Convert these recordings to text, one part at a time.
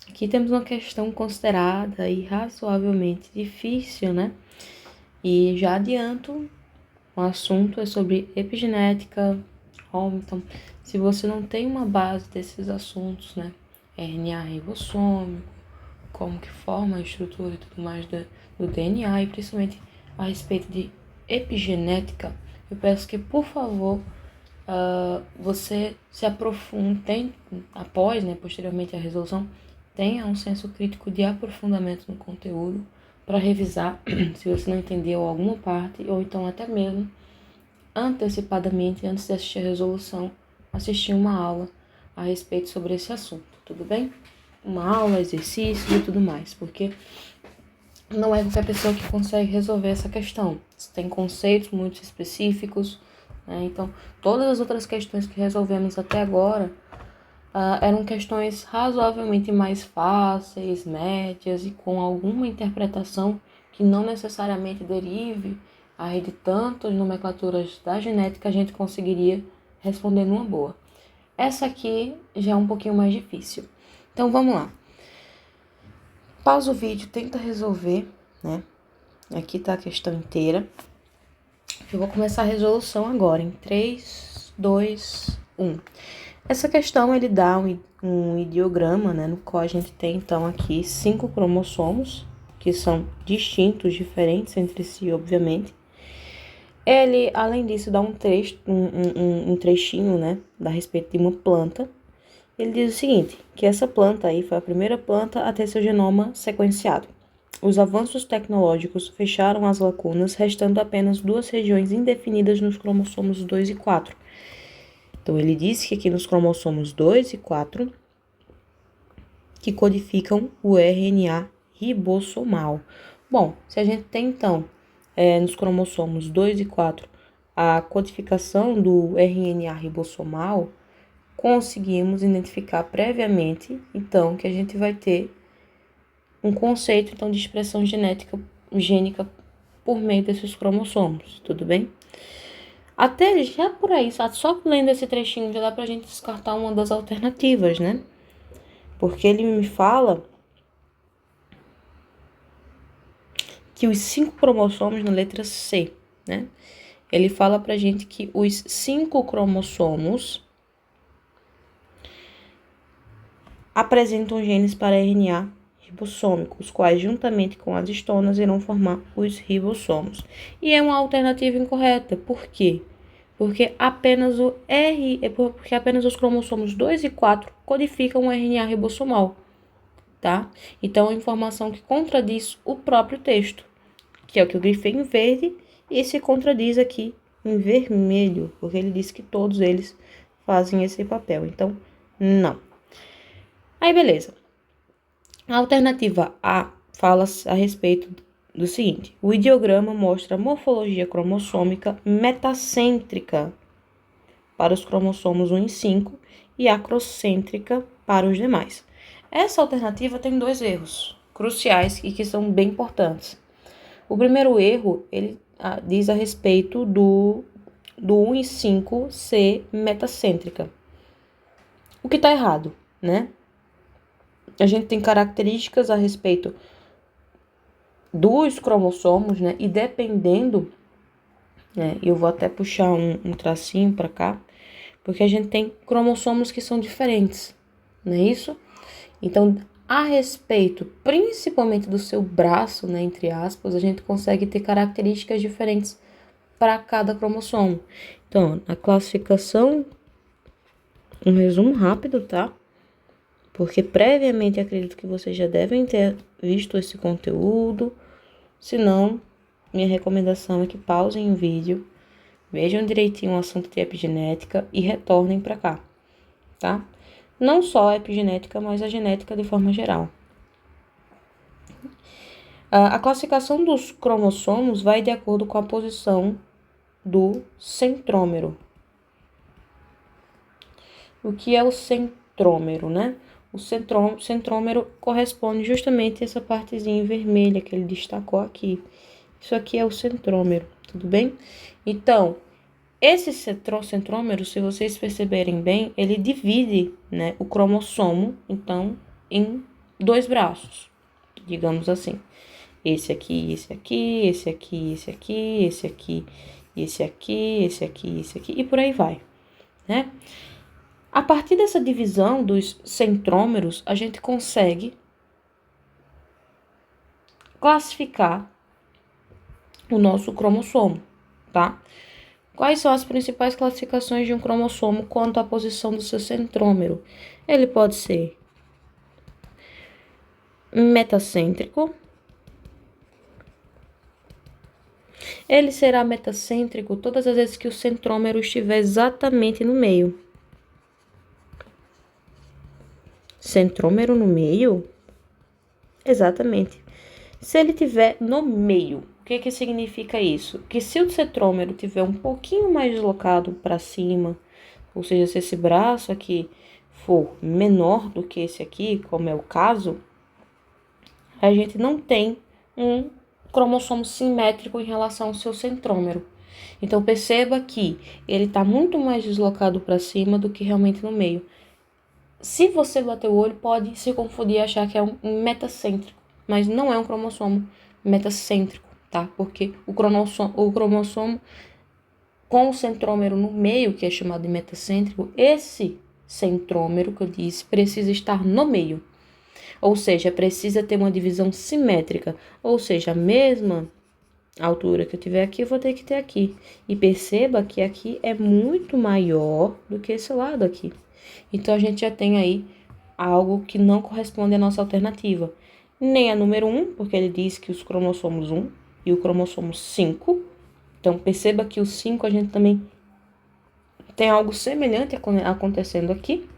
Aqui temos uma questão considerada e razoavelmente difícil, né? E já adianto, o assunto é sobre epigenética. Então, se você não tem uma base desses assuntos, né? RNA ribossômico, como que forma a estrutura e tudo mais do DNA, e principalmente a respeito de epigenética, eu peço que, por favor, você se aprofunde, após, né, posteriormente a resolução, tenha um senso crítico de aprofundamento no conteúdo para revisar se você não entendeu alguma parte, ou então até mesmo antecipadamente, antes de assistir a resolução, assistir uma aula a respeito sobre esse assunto, tudo bem? Uma aula, exercícios e tudo mais, porque não é qualquer pessoa que consegue resolver essa questão. Tem conceitos muito específicos, né? Então, todas as outras questões que resolvemos até agora eram questões razoavelmente mais fáceis, médias e com alguma interpretação que não necessariamente derive aí de tantas nomenclaturas da genética, a gente conseguiria responder numa boa. Essa aqui já é um pouquinho mais difícil. Então, vamos lá. Pausa o vídeo, tenta resolver, né? Aqui tá a questão inteira. Eu vou começar a resolução agora, em 3, 2, 1. Essa questão, ele dá um ideograma, né? No qual a gente tem, então, aqui 5 cromossomos, que são distintos, diferentes entre si, obviamente. Ele, além disso, dá um trechinho, né? A respeito de uma planta. Ele diz o seguinte, que essa planta aí foi a primeira planta a ter seu genoma sequenciado. Os avanços tecnológicos fecharam as lacunas, restando apenas 2 regiões indefinidas nos cromossomos 2 e 4. Então, ele diz que aqui nos cromossomos 2 e 4, que codificam o RNA ribossomal. Bom, se a gente tem, então, nos cromossomos 2 e 4, a codificação do RNA ribossomal, conseguimos identificar previamente, então, que a gente vai ter um conceito, então, de expressão gênica por meio desses cromossomos, tudo bem? Até já por aí, só lendo esse trechinho já dá pra gente descartar uma das alternativas, né? Porque ele me fala que os 5 cromossomos na letra C, né? Ele fala pra gente que os 5 cromossomos apresentam genes para RNA ribossômico, os quais, juntamente com as histonas, irão formar os ribossomos. E é uma alternativa incorreta. Por quê? Porque apenas os cromossomos 2 e 4 codificam o RNA ribossomal, tá? Então, é informação que contradiz o próprio texto, que é o que eu grifei em verde, e se contradiz aqui em vermelho, porque ele diz que todos eles fazem esse papel. Então, não. Aí, beleza. A alternativa A fala a respeito do seguinte: o ideograma mostra a morfologia cromossômica metacêntrica para os cromossomos 1 e 5 e acrocêntrica para os demais. Essa alternativa tem 2 erros cruciais e que são bem importantes. O primeiro erro, ele diz a respeito do 1 e 5 ser metacêntrica. O que está errado, né? A gente tem características a respeito dos cromossomos, né? E dependendo, né? Eu vou até puxar um tracinho para cá, porque a gente tem cromossomos que são diferentes, não é isso? Então, a respeito, principalmente do seu braço, né? Entre aspas, a gente consegue ter características diferentes para cada cromossomo. Então, a classificação, um resumo rápido, tá? Porque previamente acredito que vocês já devem ter visto esse conteúdo. Se não, minha recomendação é que pausem o vídeo, vejam direitinho o assunto de epigenética e retornem para cá, tá? Não só a epigenética, mas a genética de forma geral. A classificação dos cromossomos vai de acordo com a posição do centrômero. O que é o centrômero, né? O centrômero corresponde justamente a essa partezinha vermelha que ele destacou aqui. Isso aqui é o centrômero, tudo bem? Então, esse centrômero, se vocês perceberem bem, ele divide, né, o cromossomo, então, em 2 braços, digamos assim. Esse aqui, esse aqui, esse aqui, esse aqui, esse aqui, esse aqui, esse aqui, esse aqui, e por aí vai, né? A partir dessa divisão dos centrômeros, a gente consegue classificar o nosso cromossomo, tá? Quais são as principais classificações de um cromossomo quanto à posição do seu centrômero? Ele pode ser metacêntrico. Ele será metacêntrico todas as vezes que o centrômero estiver exatamente no meio. Centrômero no meio? Exatamente. Se ele tiver no meio, o que significa isso? Que se o centrômero tiver um pouquinho mais deslocado para cima, ou seja, se esse braço aqui for menor do que esse aqui, como é o caso, a gente não tem um cromossomo simétrico em relação ao seu centrômero. Então, perceba que ele está muito mais deslocado para cima do que realmente no meio. Se você bater o olho, pode se confundir e achar que é um metacêntrico, mas não é um cromossomo metacêntrico, tá? Porque o cromossomo com o centrômero no meio, que é chamado de metacêntrico, esse centrômero que eu disse precisa estar no meio. Ou seja, precisa ter uma divisão simétrica, ou seja, a mesma altura que eu tiver aqui, eu vou ter que ter aqui. E perceba que aqui é muito maior do que esse lado aqui. Então, a gente já tem aí algo que não corresponde à nossa alternativa. Nem a número 1, porque ele diz que os cromossomos 1 e o cromossomo 5. Então, perceba que o 5 a gente também tem algo semelhante acontecendo aqui.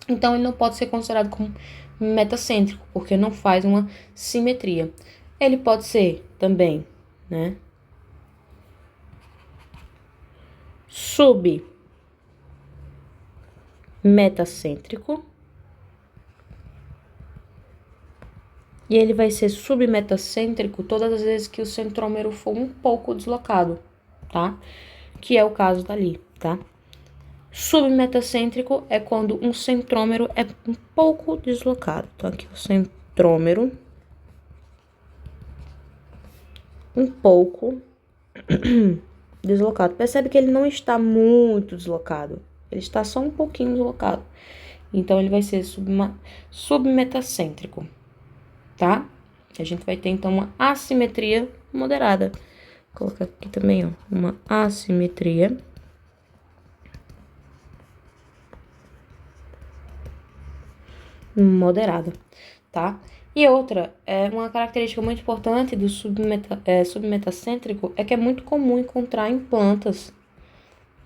Então, ele não pode ser considerado como metacêntrico, porque não faz uma simetria. Ele pode ser também, né, submetacêntrico. E ele vai ser submetacêntrico todas as vezes que o centrômero for um pouco deslocado, tá? Que é o caso dali, tá? Submetacêntrico é quando um centrômero é um pouco deslocado. Então, aqui o centrômero um pouco deslocado. Percebe que ele não está muito deslocado. Ele está só um pouquinho deslocado. Então, ele vai ser submetacêntrico, tá? A gente vai ter, então, uma assimetria moderada. Vou colocar aqui também, ó, uma assimetria moderada, tá? E outra, uma característica muito importante do submetacêntrico é que é muito comum encontrar em plantas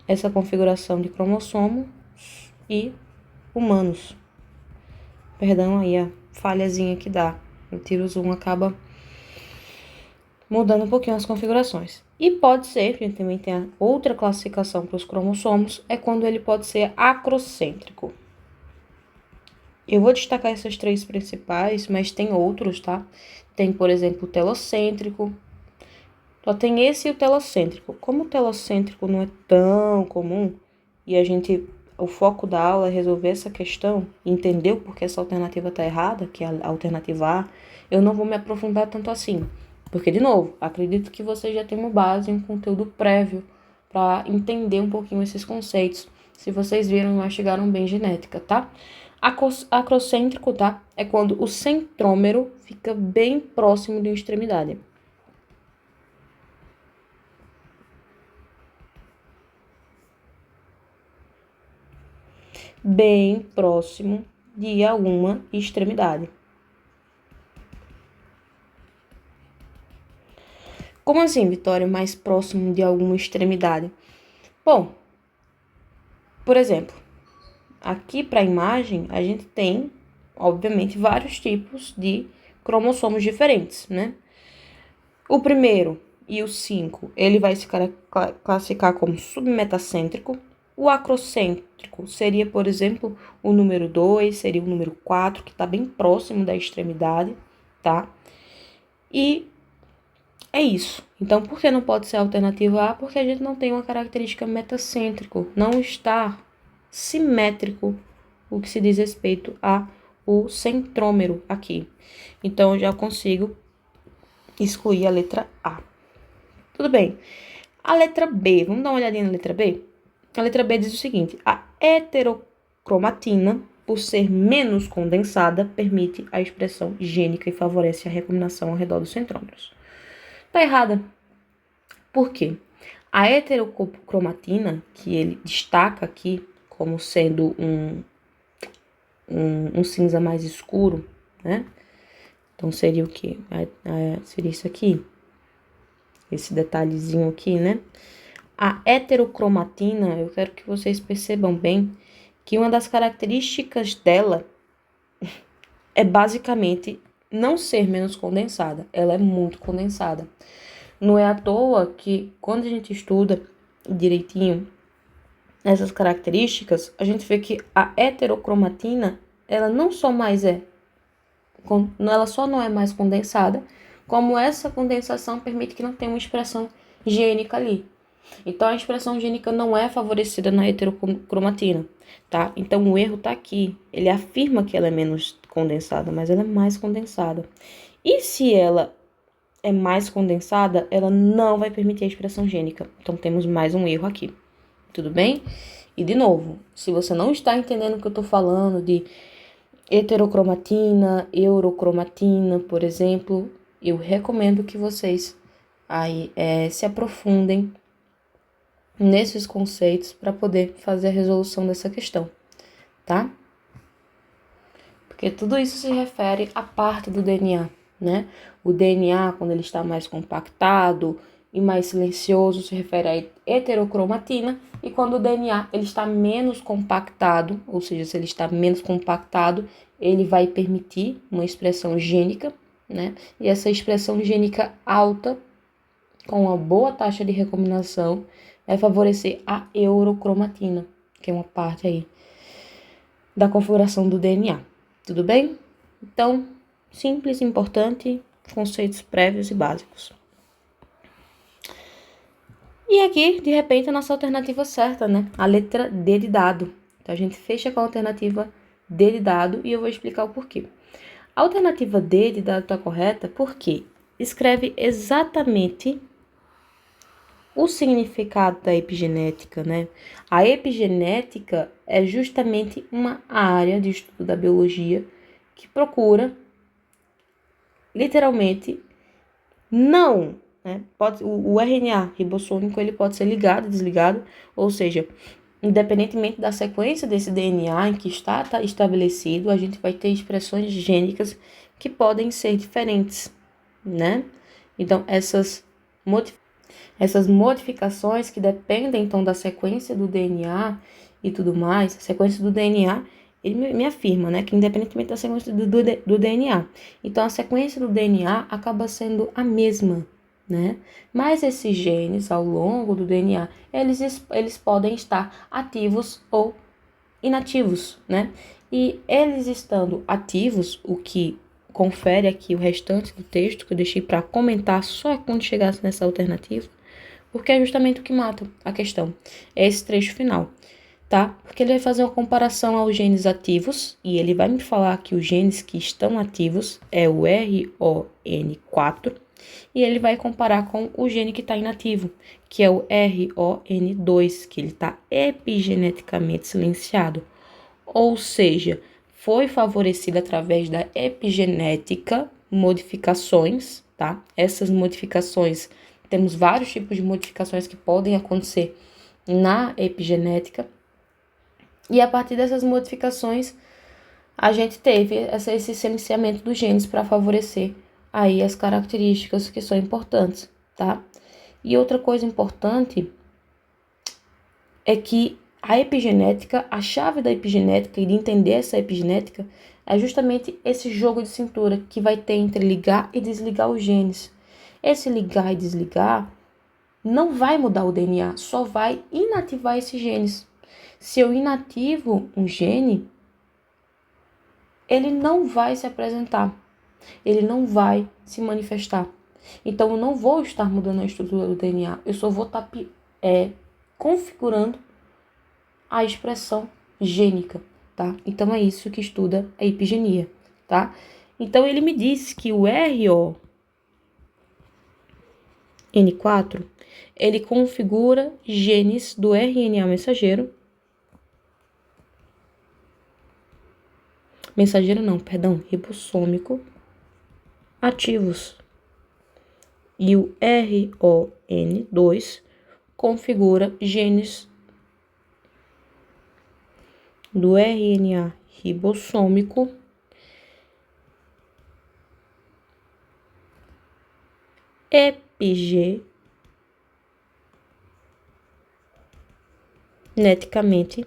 essa configuração de cromossomos e humanos. Perdão aí a falhazinha que dá. O tiro zoom acaba mudando um pouquinho as configurações. E pode ser, a gente também tem a outra classificação para os cromossomos, é quando ele pode ser acrocêntrico. Eu vou destacar essas 3 principais, mas tem outros, tá? Tem, por exemplo, o telocêntrico. Só tem esse e o telocêntrico. Como o telocêntrico não é tão comum, e o foco da aula é resolver essa questão, entender por que essa alternativa está errada, que é a alternativa A, eu não vou me aprofundar tanto assim. Porque, de novo, acredito que você já tem uma base, um conteúdo prévio para entender um pouquinho esses conceitos. Se vocês viram, mastigaram bem genética, tá? Acrocêntrico, tá? É quando o centrômero fica bem próximo de uma extremidade. Bem próximo de alguma extremidade. Como assim, Vitória, mais próximo de alguma extremidade? Bom, por exemplo, aqui para a imagem, a gente tem, obviamente, vários tipos de cromossomos diferentes, né? O primeiro e o 5, ele vai se classificar como submetacêntrico. O acrocêntrico seria, por exemplo, o número 2, seria o número 4, que está bem próximo da extremidade, tá? E é isso. Então, por que não pode ser a alternativa A? Porque a gente não tem uma característica metacêntrico, não está simétrico o que se diz respeito a o centrômero aqui. Então, eu já consigo excluir a letra A. Tudo bem. A letra B, vamos dar uma olhadinha na letra B? A letra B diz o seguinte: a heterocromatina, por ser menos condensada, permite a expressão gênica e favorece a recombinação ao redor dos centrômeros. Tá errada. Por quê? A heterocromatina, que ele destaca aqui como sendo um cinza mais escuro, né? Então, seria o quê? Seria isso aqui. Esse detalhezinho aqui, né? A heterocromatina, eu quero que vocês percebam bem que uma das características dela é basicamente não ser menos condensada. Ela é muito condensada. Não é à toa que quando a gente estuda direitinho essas características, a gente vê que a heterocromatina, ela não só não é mais condensada, como essa condensação permite que não tenha uma expressão gênica ali. Então, a expressão gênica não é favorecida na heterocromatina, tá? Então, o erro tá aqui. Ele afirma que ela é menos condensada, mas ela é mais condensada. E se ela é mais condensada, ela não vai permitir a expressão gênica. Então, temos mais um erro aqui. Tudo bem? E, de novo, se você não está entendendo o que eu tô falando de heterocromatina, eurocromatina, por exemplo, eu recomendo que vocês aí se aprofundem nesses conceitos para poder fazer a resolução dessa questão, tá? Porque tudo isso se refere à parte do DNA, né? O DNA, quando ele está mais compactado e mais silencioso, se refere à heterocromatina, e quando o DNA ele está menos compactado, ou seja, se ele está menos compactado, ele vai permitir uma expressão gênica, né? E essa expressão gênica alta, com uma boa taxa de recombinação, vai favorecer a eurocromatina, que é uma parte aí da configuração do DNA. Tudo bem? Então, simples, importante, conceitos prévios e básicos. E aqui, de repente, a nossa alternativa certa, né? A letra D de dado. Então, a gente fecha com a alternativa D de dado e eu vou explicar o porquê. A alternativa D de dado está correta porque escreve exatamente o significado da epigenética, né? A epigenética é justamente uma área de estudo da biologia que procura, literalmente, não, né? O RNA ribossômico ele pode ser ligado e desligado, ou seja, independentemente da sequência desse DNA em que está estabelecido, a gente vai ter expressões gênicas que podem ser diferentes, né? Então, essas modificações que dependem, então, da sequência do DNA e tudo mais, a sequência do DNA, ele me afirma, né, que independentemente da sequência do DNA. Então, a sequência do DNA acaba sendo a mesma, né? Mas esses genes, ao longo do DNA, eles podem estar ativos ou inativos, né? E eles estando ativos, o que confere aqui o restante do texto, que eu deixei para comentar só quando chegasse nessa alternativa, porque é justamente o que mata a questão. É esse trecho final, tá? Porque ele vai fazer uma comparação aos genes ativos, e ele vai me falar que os genes que estão ativos é o RON4, e ele vai comparar com o gene que está inativo, que é o RON2, que ele está epigeneticamente silenciado. Ou seja, foi favorecido através da epigenética modificações, tá? Essas modificações, temos vários tipos de modificações que podem acontecer na epigenética. E a partir dessas modificações, a gente teve esse silenciamento dos genes para favorecer aí as características que são importantes, tá? E outra coisa importante é que a epigenética, a chave da epigenética e de entender essa epigenética é justamente esse jogo de cintura que vai ter entre ligar e desligar os genes. Esse ligar e desligar não vai mudar o DNA, só vai inativar esses genes. Se eu inativo um gene, ele não vai se apresentar, ele não vai se manifestar. Então, eu não vou estar mudando a estrutura do DNA, eu só vou estar configurando a expressão gênica, tá? Então, é isso que estuda a hipigenia, tá? Então, ele me disse que o RON4, ele configura genes do RNA mensageiro. Ribossômico ativos. E o RON2 configura genes do RNA ribossômico epigeneticamente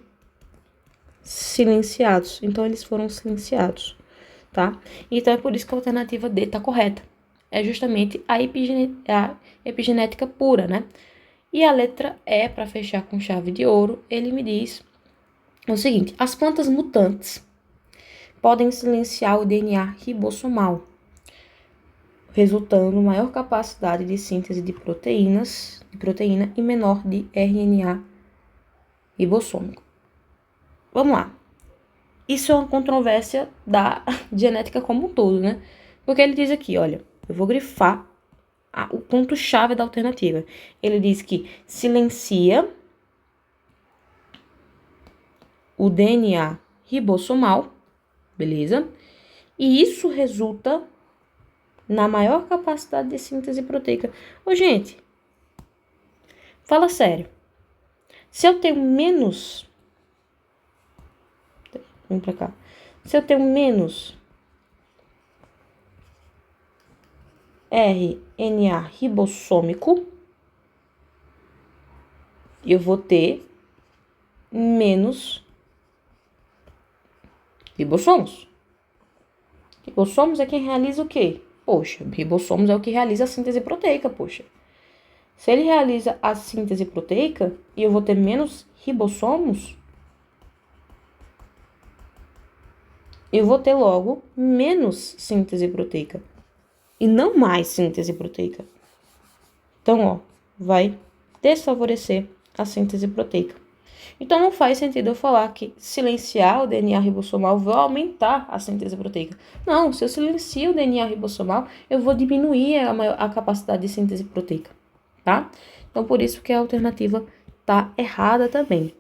silenciados. Então, eles foram silenciados, tá? Então, é por isso que a alternativa D tá correta. É justamente a epigenética pura, né? E a letra E, para fechar com chave de ouro, ele me diz o seguinte: as plantas mutantes podem silenciar o DNA ribossomal, resultando em maior capacidade de síntese de proteína e menor de RNA ribossômico. Vamos lá. Isso é uma controvérsia da genética como um todo, né? Porque ele diz aqui, olha, eu vou grifar o ponto-chave da alternativa. Ele diz que silencia o DNA ribossomal, beleza? E isso resulta na maior capacidade de síntese proteica. Ô, gente, fala sério. Se eu tenho menos... Vem pra cá. Se eu tenho menos RNA ribossômico, eu vou ter menos ribossomos. Ribossomos é quem realiza o quê? Poxa, ribossomos é o que realiza a síntese proteica, poxa. Se ele realiza a síntese proteica e eu vou ter menos ribossomos, eu vou ter logo menos síntese proteica e não mais síntese proteica. Então, ó, vai desfavorecer a síntese proteica. Então, não faz sentido eu falar que silenciar o DNA ribossomal vai aumentar a síntese proteica. Não, se eu silencio o DNA ribossomal, eu vou diminuir a capacidade de síntese proteica, tá? Então, por isso que a alternativa tá errada também.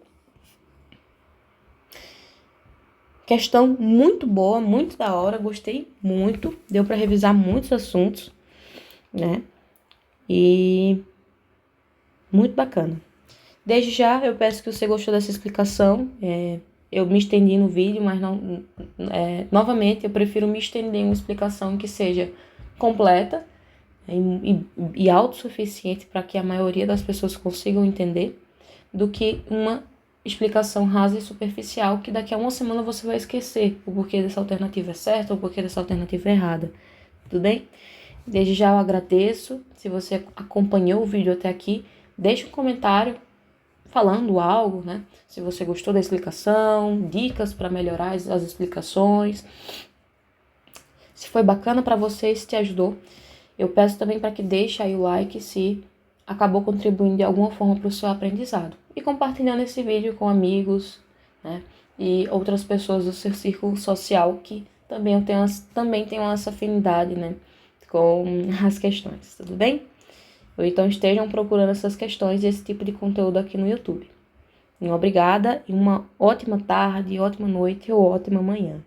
Questão muito boa, muito da hora, gostei muito, deu para revisar muitos assuntos, né? E muito bacana. Desde já, eu peço que você gostou dessa explicação. Eu me estendi no vídeo, mas não, novamente, eu prefiro me estender em uma explicação que seja completa e autossuficiente para que a maioria das pessoas consigam entender, do que uma explicação rasa e superficial que daqui a uma semana você vai esquecer o porquê dessa alternativa é certa ou o porquê dessa alternativa é errada. Tudo bem? Desde já eu agradeço. Se você acompanhou o vídeo até aqui, deixe um comentário falando algo, né? Se você gostou da explicação, dicas para melhorar as explicações. Se foi bacana para você, se te ajudou, eu peço também para que deixe aí o like se acabou contribuindo de alguma forma para o seu aprendizado. E compartilhando esse vídeo com amigos, né? E outras pessoas do seu círculo social que também tenham essa afinidade, né? Com as questões, tudo bem? Ou então estejam procurando essas questões e esse tipo de conteúdo aqui no YouTube. Obrigada e uma ótima tarde, ótima noite ou ótima manhã.